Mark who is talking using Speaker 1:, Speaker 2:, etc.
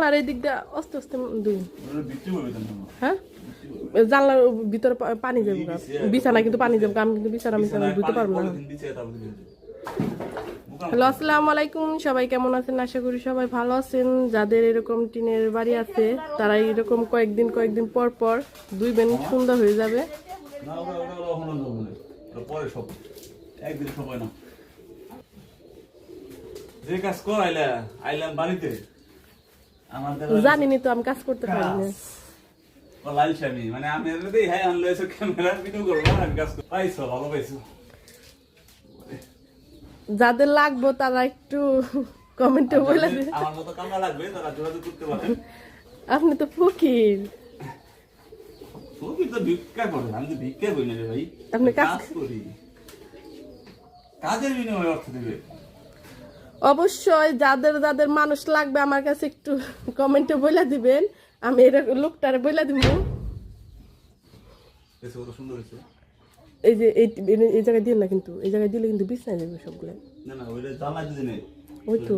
Speaker 1: আর এই দিক দিয়ে আস্তে আস্তে দুই হ্যাঁ জানলার ভিতরে পানি যাবো বিছানা কিন্তু পানি যাবো আমি কিন্তু বিছানা ধুতে পারবো না। হ্যালো আসসালামু আলাইকুম, সবাই কেমন আছেন? আশা করি সবাই ভালো আছেন। যাদের এরকম টিনের বাড়ি আছে তারা এরকম কয়েকদিন পর পর ধুইবেন, সুন্দর হয়ে যাবে। জানিনি তো আমি কাজ করতে পারি না। যাদের লাগবে তারা একটু কমেন্টে বলে দিন। আপনি তো ফকির, আপনি কাজ করি কাজের বিনিময়ে অর্থ দেবে। অবশ্যই যাদের যাদের মানুষ লাগবে আমার কাছে একটু কমেন্টে বলে দিবেন, আমি এরকম লোকটারে বলে দিব। এই যে এই জায়গায় দিন না, কিন্তু এই জায়গায় দিলে কিন্তু বিছনায় যাবে সবগুলো। না না ওইটা জানা দিতে নেই, ওই তো